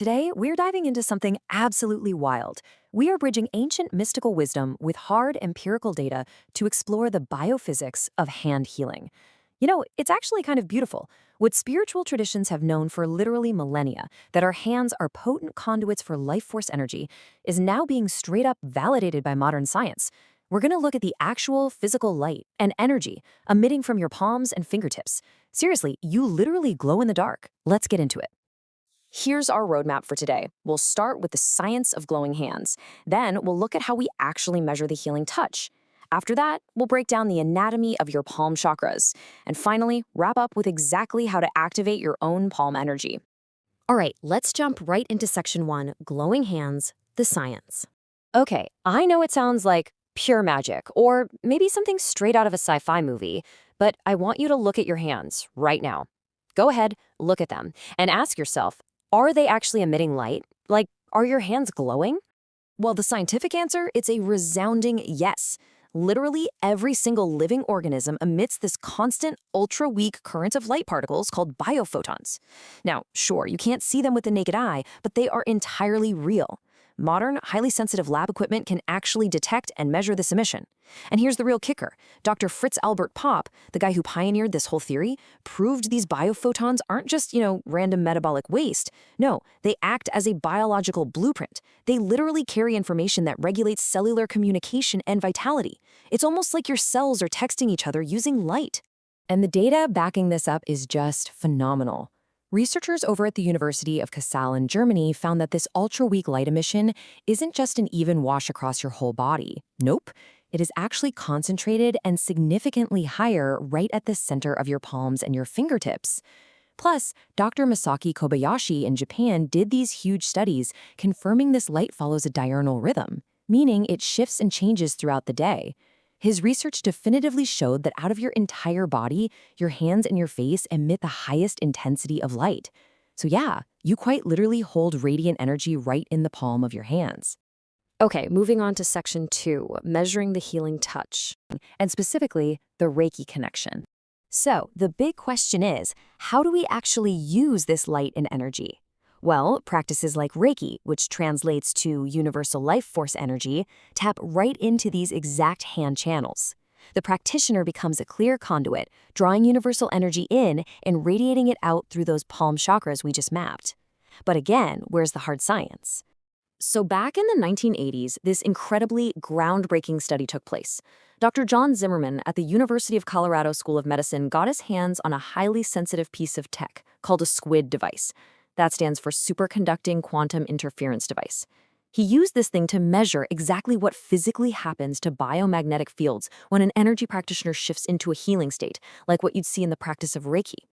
Today, we're diving into something absolutely wild. We are bridging ancient mystical wisdom with hard empirical data to explore the biophysics of hand healing. It's actually kind of beautiful. What spiritual traditions have known for literally millennia, that our hands are potent conduits for life force energy, is now being straight up validated by modern science. We're going to look at the actual physical light and energy emitting from your palms and fingertips. Seriously, you literally glow in the dark. Let's get into it. Here's our roadmap for today. We'll start with the science of glowing hands. Then we'll look at how we actually measure the healing touch. After that, we'll break down the anatomy of your palm chakras. And finally, wrap up with exactly how to activate your own palm energy. All right, let's jump right into section 1, glowing hands, the science. Okay, I know it sounds like pure magic, or maybe something straight out of a sci-fi movie, but I want you to look at your hands right now. Go ahead, look at them, and ask yourself, are they actually emitting light? Like, are your hands glowing? Well, the scientific answer, it's a resounding yes. Literally every single living organism emits this constant, ultra-weak current of light particles called biophotons. Now, sure, you can't see them with the naked eye, but they are entirely real. Modern, highly sensitive lab equipment can actually detect and measure this emission. And here's the real kicker. Dr. Fritz Albert Popp, the guy who pioneered this whole theory, proved these biophotons aren't just, random metabolic waste. No, they act as a biological blueprint. They literally carry information that regulates cellular communication and vitality. It's almost like your cells are texting each other using light. And the data backing this up is just phenomenal. Researchers over at the University of Kassel in Germany found that this ultra-weak light emission isn't just an even wash across your whole body. Nope. It is actually concentrated and significantly higher right at the center of your palms and your fingertips. Plus, Dr. Masaki Kobayashi in Japan did these huge studies confirming this light follows a diurnal rhythm, meaning it shifts and changes throughout the day. His research definitively showed that out of your entire body, your hands and your face emit the highest intensity of light. So yeah, you quite literally hold radiant energy right in the palm of your hands. Okay, moving on to section 2, measuring the healing touch, and specifically, the Reiki connection. So the big question is, how do we actually use this light and energy? Well, practices like Reiki, which translates to universal life force energy, tap right into these exact hand channels. The practitioner becomes a clear conduit, drawing universal energy in and radiating it out through those palm chakras we just mapped. But again, where's the hard science? So back in the 1980s, this incredibly groundbreaking study took place. Dr. John Zimmerman at the University of Colorado School of Medicine got his hands on a highly sensitive piece of tech called a SQUID device. That stands for Superconducting Quantum Interference Device. He used this thing to measure exactly what physically happens to biomagnetic fields when an energy practitioner shifts into a healing state, like what you'd see in the practice of Reiki.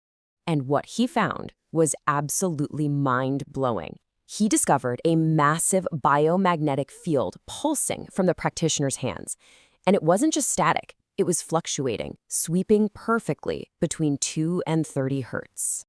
And what he found was absolutely mind-blowing. He discovered a massive biomagnetic field pulsing from the practitioner's hands. And it wasn't just static, it was fluctuating, sweeping perfectly between 2 and 30 hertz.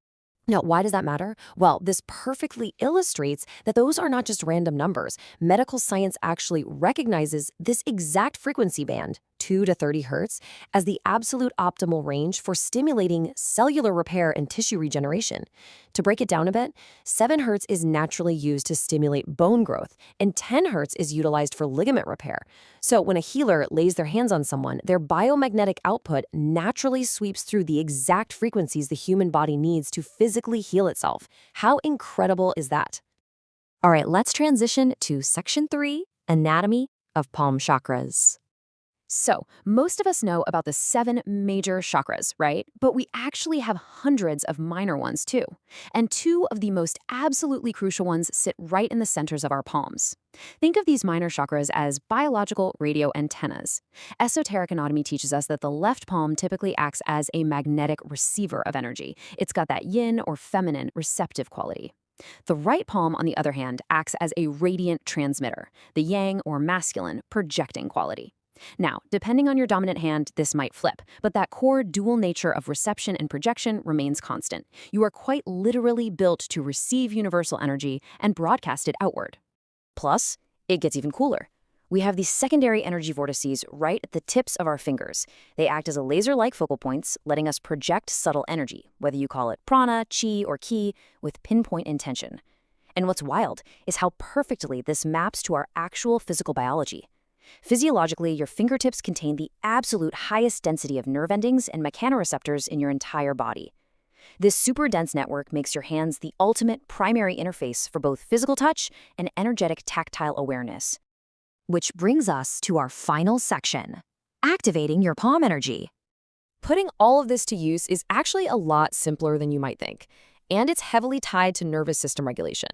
Now, why does that matter? Well, this perfectly illustrates that those are not just random numbers. Medical science actually recognizes this exact frequency band, 2 to 30 hertz, as the absolute optimal range for stimulating cellular repair and tissue regeneration. To break it down a bit, 7 hertz is naturally used to stimulate bone growth, and 10 hertz is utilized for ligament repair. So when a healer lays their hands on someone, their biomagnetic output naturally sweeps through the exact frequencies the human body needs to physically heal itself. How incredible is that? All right, let's transition to section 3, anatomy of palm chakras. So, most of us know about the 7 major chakras, right? But we actually have hundreds of minor ones too. And 2 of the most absolutely crucial ones sit right in the centers of our palms. Think of these minor chakras as biological radio antennas. Esoteric anatomy teaches us that the left palm typically acts as a magnetic receiver of energy. It's got that yin or feminine receptive quality. The right palm, on the other hand, acts as a radiant transmitter, the yang or masculine projecting quality. Now, depending on your dominant hand, this might flip, but that core dual nature of reception and projection remains constant. You are quite literally built to receive universal energy and broadcast it outward. Plus, it gets even cooler. We have these secondary energy vortices right at the tips of our fingers. They act as a laser-like focal points, letting us project subtle energy, whether you call it prana, chi, or ki, with pinpoint intention. And what's wild is how perfectly this maps to our actual physical biology. Physiologically, your fingertips contain the absolute highest density of nerve endings and mechanoreceptors in your entire body. This super dense network makes your hands the ultimate primary interface for both physical touch and energetic tactile awareness. Which brings us to our final section, activating your palm energy. Putting all of this to use is actually a lot simpler than you might think, and it's heavily tied to nervous system regulation.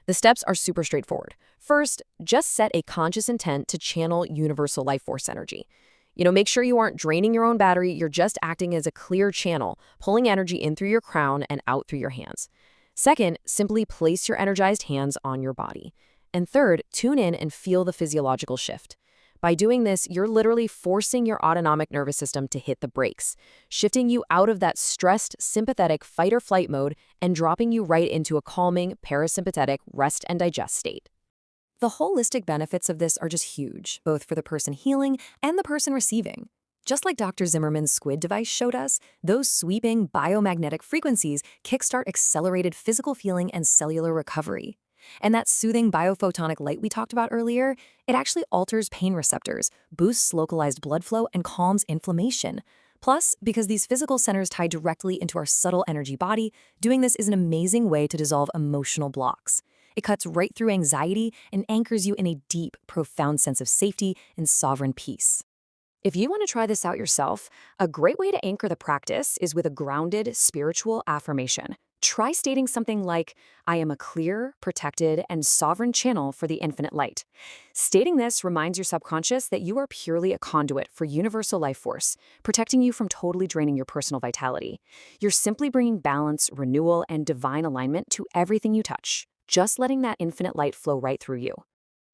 The steps are super straightforward. First, just set a conscious intent to channel universal life force energy. Make sure you aren't draining your own battery, you're just acting as a clear channel, pulling energy in through your crown and out through your hands. Second, simply place your energized hands on your body. And third, tune in and feel the physiological shift. By doing this, you're literally forcing your autonomic nervous system to hit the brakes, shifting you out of that stressed, sympathetic fight-or-flight mode and dropping you right into a calming, parasympathetic rest and digest state. The holistic benefits of this are just huge, both for the person healing and the person receiving. Just like Dr. Zimmerman's squid device showed us, those sweeping biomagnetic frequencies kickstart accelerated physical feeling and cellular recovery. And that soothing biophotonic light we talked about earlier, it actually alters pain receptors, boosts localized blood flow, and calms inflammation. Plus, because these physical centers tie directly into our subtle energy body, doing this is an amazing way to dissolve emotional blocks. It cuts right through anxiety and anchors you in a deep, profound sense of safety and sovereign peace. If you want to try this out yourself, a great way to anchor the practice is with a grounded spiritual affirmation. Try stating something like, "I am a clear, protected, and sovereign channel for the infinite light." Stating this reminds your subconscious that you are purely a conduit for universal life force, protecting you from totally draining your personal vitality. You're simply bringing balance, renewal, and divine alignment to everything you touch, just letting that infinite light flow right through you.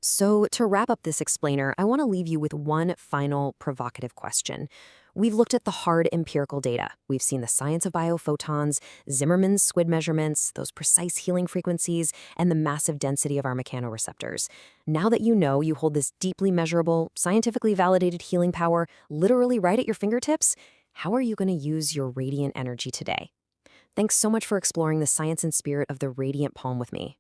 So, to wrap up this explainer, I want to leave you with one final provocative question. We've looked at the hard empirical data. We've seen the science of biophotons, Zimmerman's squid measurements, those precise healing frequencies, and the massive density of our mechanoreceptors. Now that you hold this deeply measurable, scientifically validated healing power literally right at your fingertips, how are you going to use your radiant energy today? Thanks so much for exploring the science and spirit of the radiant palm with me.